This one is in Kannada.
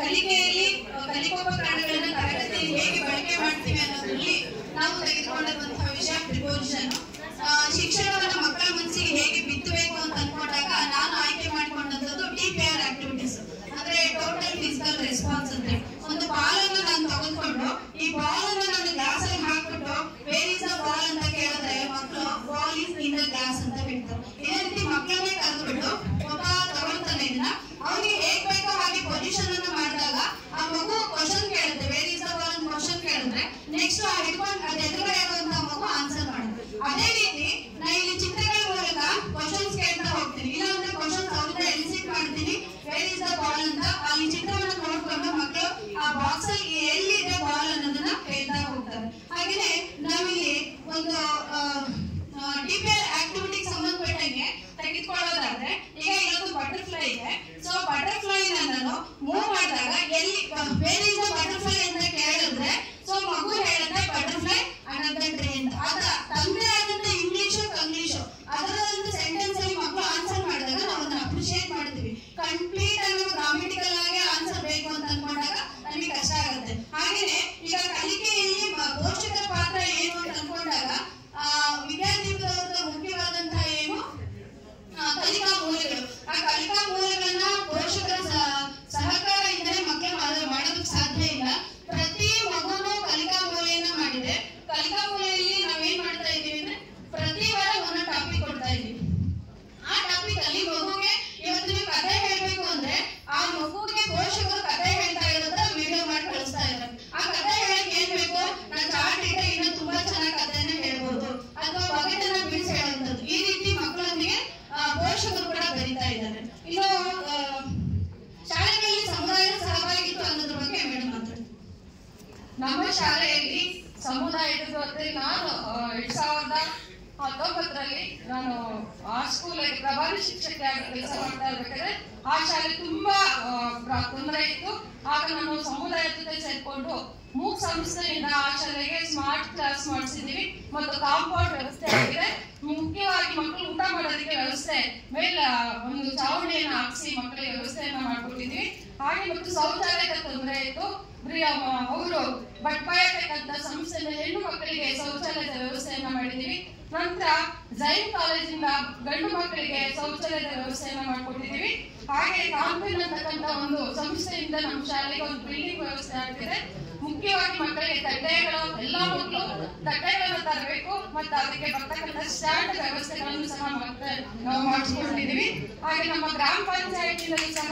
ಕಲಿಕೆಯಲ್ಲಿ ಕಲಿಕೋಪಕರಣಗಳನ್ನ ತರಗತಿಯಲ್ಲಿ ಹೇಗೆ ಬಳಕೆ ಮಾಡ್ತೀವಿ ಅನ್ನೋದ್ರಲ್ಲಿ ನಾವು ತೆಗೆದುಕೊಂಡಿರುವಂತಹ ವಿಷಯ ಪ್ರಿಪೋಸಿಷನ್. ಶಿಕ್ಷಣವನ್ನ ಮಕ್ಕಳ ಮನಸ್ಸಿಗೆ ಹೇಗೆ ಬಿತ್ತಬೇಕು ಅಂತ ಅನ್ಕೊಂಡಾಗ ನಾನು ಆಯ್ಕೆ ಮಾಡಿಕೊಂಡಂತದ್ದು TPR ಆಕ್ಟಿವಿಟೀಸ್, ಅಂದ್ರೆ ಟೋಟಲ್ ಫಿಸಿಕಲ್ ರೆಸ್ಪಾನ್ಸ್ ಅಂತ. ಒಂದು ಬಾಲ್ ಅನ್ನು ನಾನು ತೆಗೆದುಕೊಂಡು ಈ ಬಾಲ್ ಅನ್ನು ನಾನು ಗ್ಲಾಸ್ ಅಲ್ಲಿ ಹಾಕ್ಬಿಟ್ಟು ವೇರ್ ಇಸ್ ದ ಬಾಲ್ ಅಂತ ಕೇಳಿದ್ರೆ ಮಕ್ಕಳು ball is in the glass ಅಂತ ಹೇಳ್ತಾರೆ. ಇದೇ ರೀತಿ ಮಕ್ಕಳನ್ನೇ ಕರೆದ್ಬಿಟ್ಟು ಒಬ್ಬ ತಗೊಳ್ತಾನೆ ಇದನ್ನ, ಅವನಿಗೆ ಹೇಗ್ ಬೇಕೋ ಹಾಗೆ ಪೊಸಿಷನ್ ಅನ್ನು ಮಾಡಿದಾಗ ಆ ಮಗು ಕ್ವಶನ್ ಕೇಳುತ್ತೆ, ವೇರ್ ಇಸ್ ದ ಬಾಲ್ ಅಂತ ಕ್ವಶನ್ ಕೇಳಿದ್ರೆ ನೆಕ್ಸ್ಟ್ ಹಿಡ್ಕೊಂಡು ಅದ್ ಎದುರುಗಡೆ ಇರುವಂತ ಮಗು ಆನ್ಸರ್ ಮಾಡುತ್ತೆ. ಅದೇ ರೀತಿ ನಾ ಇಲ್ಲಿ ಚಿತ್ರಗಳ ಮೂಲಕ ಕ್ವಶನ್ಸ್ ಕೇಳ್ತಾ ಹೋಗ್ತೀನಿ, ಇಲ್ಲಾಂದ್ರೆ ಕ್ವಶನ್ಸ್ ಅವ್ರಿಂದ ಎಲಿಸಿಟ್ ಮಾಡ್ತೀನಿ ವೇರ್ ಇಸ್ ದ ಬಾಲ್ ಅಂತ. ಅಲ್ಲಿ ಚಿತ್ರವನ್ನು ನೋಡ್ಕೊಂಡು ಮಕ್ಕಳು ಆ ಬಾಕ್ಸ್ ಅಲ್ಲಿ ಎಲ್ಲಿದೆ ಬಾಲ್ ಅನ್ನೋದನ್ನ ಹೇಳ್ತಾ ಹೋಗ್ತಾರೆ. ಹಾಗೇನೆ ನಾವಿಲ್ಲಿ ಒಂದು TPR ಆಕ್ಟಿವಿಟಿಗೆ ಸಂಬಂಧಪಟ್ಟಂಗೆ ತೆಗೆದುಕೊಳ್ಳೋದಾದ್ರೆ, ಈಗ ಇಲ್ಲೊಂದು ಬಟರ್ಫ್ಲೈ ಇದೆ. ಸೊ ಬಟರ್ಫ್ಲೈ ನಾನು ಮೂವ್ ಮಾಡಿದಾಗ ಎಲ್ಲಿ ವೇರ್ ಇಸ್ ದ ಬಟರ್ಫ್ಲೈ ಅಂತ ಕೇಳಿದ್ರೆ ಸೊ ಮಗು ಹೇಳುತ್ತೆ ಬಟರ್ಫ್ಲೈ ಅನ್ನೋದನ್ನ ಟ್ರೀ ಅಂತ. ಅದ ತಂದೆ ಆದಂತ ಇಂಗ್ಲಿಷು ಕಂಗ್ಲೀಷು ಅದರದಂತ ಸೆಂಟೆನ್ಸ್ ಅಲ್ಲಿ ಮಕ್ಕಳು ಆನ್ಸರ್ ಮಾಡಿದಾಗ ನಾವು ಅದನ್ನ ಅಪ್ರಿಶಿಯೇಟ್ ಮಾಡ್ತೀವಿ. ಕಂಪ್ಲೀಟ್ ಆಗಿ ಗ್ರಾಮೆಟಿಕಲ್ ಆಗಿ ಆನ್ಸರ್ ಬೇಕು ಅಂತ ಅನ್ಕೊಂಡಾಗ ನಮಗೆ ಕಷ್ಟ ಆಗುತ್ತೆ. ಹಾಗೇನೆ ಈಗ ಕಲಿಕೆಯಲ್ಲಿ ಪೋಷಕರ ಪಾತ್ರ ಏನು ಅಂತ ಅನ್ಕೊಂಡಾಗ ವಿದ್ಯಾರ್ಥಿಗಳವ್ರದ್ದು ಮುಖ್ಯವಾದಂತಹ ಏನು ಕಲಿಕಾ ಮೂಲಗಳು. ಆ ಕಲಿಕಾ ಮೂಲಗಳನ್ನ ಪೋಷಕರ ಸಹಕಾರ ಇದ್ದರೆ ಮಕ್ಕಳು ಮಾಡೋದಕ್ಕೆ ಸಾಧ್ಯ ಇಲ್ಲ. ಪ್ರತಿ ಮಗುನು ಕಲಿಕಾ ಮೂಲೆಯನ್ನ ಮಾಡಿದೆ. ಕಲಿಕಾ ಮೂಲೆಯಲ್ಲಿ ನಾವೇನ್ ಮಾಡ್ತಾ ಇದೀವಿ ಅಂದ್ರೆ ಪ್ರತಿ ವಾರ ಒಂದೊಂದು ಟಾಪಿಕ್ ಕೊಡ್ತಾ ಇದೀವಿ. ಆ ಟಾಪಿಕ್ ಅಲ್ಲಿ ಮಗುಗೆ ಇವತ್ತು ನೀವು ಕಥೆ ಹೇಳ್ಬೇಕು ಅಂದ್ರೆ ಆ ಮಗುಗೆ ಪೋಷಕರು ಕಥೆ ಹೇಳ್ತಾ ಇರೋದ್ರ ವಿಡಿಯೋ ಮಾಡಿ ಕಳಿಸ್ತಾ ಇದ್ದಾರೆ. ಆ ಕಥೆ ಹೇಳಕ್ ಏನ್ ಬೇಕು, ನಾನು ಚಾರ್ಟ್ ಇಟ್ಟರೆ ಇನ್ನೂ ತುಂಬಾ ಚೆನ್ನಾಗಿ ಕಥೆನ ಹೇಳ್ಬೋದು, ಅಥವಾ ಒಗಟನ್ನ ಬಿಡಿಸಿ ಹೇಳುವಂಥದ್ದು. ಈ ರೀತಿ ಮಕ್ಕಳೊಂದಿಗೆ ಪೋಷಕರು ಕೂಡ ಬರೀತಾ ಇದ್ದಾರೆ. ಇನ್ನು ಶಾಲೆಗಳಲ್ಲಿ ಸಮುದಾಯದ ಸಹಭಾಗಿತ್ವ ಅನ್ನೋದ್ರ ಬಗ್ಗೆ ಮೇಡಮ್ ಮಾತಾಡ್ತೀನಿ. ನಮ್ಮ ಶಾಲೆಯಲ್ಲಿ ಸಮುದಾಯದ ಜೊತೆ ನಾನು 2019ರಲ್ಲಿ ನಾನು ಆ ಸ್ಕೂಲಲ್ಲಿ ಪ್ರಭಾವಿ ಶಿಕ್ಷಕಿಯಾಗಿ ಕೆಲಸ ಮಾಡ್ತಾ ಇರ್ಬೇಕಾದ್ರೆ ಆ ಶಾಲೆ ತುಂಬಾ ತೊಂದರೆ ಇತ್ತು. ಆಗ ನಾನು ಸಮುದಾಯದ ಜೊತೆ ಸೇರ್ಕೊಂಡು ಮೂಕ್ ಸಂಸ್ಥೆಯಿಂದ ಆ ಶಾಲೆಗೆ ಸ್ಮಾರ್ಟ್ ಕ್ಲಾಸ್ ಮಾಡಿಸಿದೀವಿ ಮತ್ತು ಕಾಂಪೌಂಡ್ ವ್ಯವಸ್ಥೆ ಆಗಿದೆ. ಮುಖ್ಯವಾಗಿ ಮಕ್ಕಳು ಊಟ ಮಾಡೋದಕ್ಕೆ ವ್ಯವಸ್ಥೆ ಮೇಲೆ ಒಂದು ಚಾವಣಿಯನ್ನು ಹಾಕಿಸಿ ಮಕ್ಕಳಿಗೆ ವ್ಯವಸ್ಥೆಯನ್ನ ಮಾಡ್ಕೊಟ್ಟಿದ್ವಿ. ಹಾಗೆ ಮತ್ತು ಶೌಚಾಲಯದ ತೊಂದರೆ ಇತ್ತು. ಅವರು ಬಟ್ಪಾಯಟೆಕ್ ಅಂತ ಸಂಸ್ಥೆಯಿಂದ ಹೆಣ್ಣು ಮಕ್ಕಳಿಗೆ ಶೌಚಾಲಯದ ವ್ಯವಸ್ಥೆಯನ್ನ ಮಾಡಿದೀವಿ. ನಂತರ ಜೈನ್ ಕಾಲೇಜಿಂದ ಗಂಡು ಮಕ್ಕಳಿಗೆ ಶೌಚಾಲಯದ ವ್ಯವಸ್ಥೆಯನ್ನ ಮಾಡ್ಕೊಟ್ಟಿದ್ದೀವಿ. ಹಾಗೆ ಕಾಂಪಿನ್ ಅಂತಕ್ಕಂಥ ಒಂದು ಸಂಸ್ಥೆಯಿಂದ ನಮ್ಮ ಶಾಲೆಗೆ ಒಂದು ಬಿಲ್ಡಿಂಗ್ ವ್ಯವಸ್ಥೆ ಆಗ್ತಿದೆ. ಮುಖ್ಯವಾಗಿ ಮಕ್ಕಳಿಗೆ ತಟ್ಟೆಗಳು ಎಲ್ಲ ಮಕ್ಕಳು ತಟ್ಟೆಗಳನ್ನು ತರಬೇಕು ಮತ್ತು ಅದಕ್ಕೆ ಬರ್ತಕ್ಕಂಥ ಸ್ಟ್ಯಾಂಡ್ ವ್ಯವಸ್ಥೆಗಳನ್ನು ಸಹ ನಾವು ಮಾಡಿಸ್ಕೊಂಡಿದ್ದೀವಿ. ಹಾಗೆ ನಮ್ಮ ಗ್ರಾಮ ಪಂಚಾಯತಿನಲ್ಲಿ ಸಹ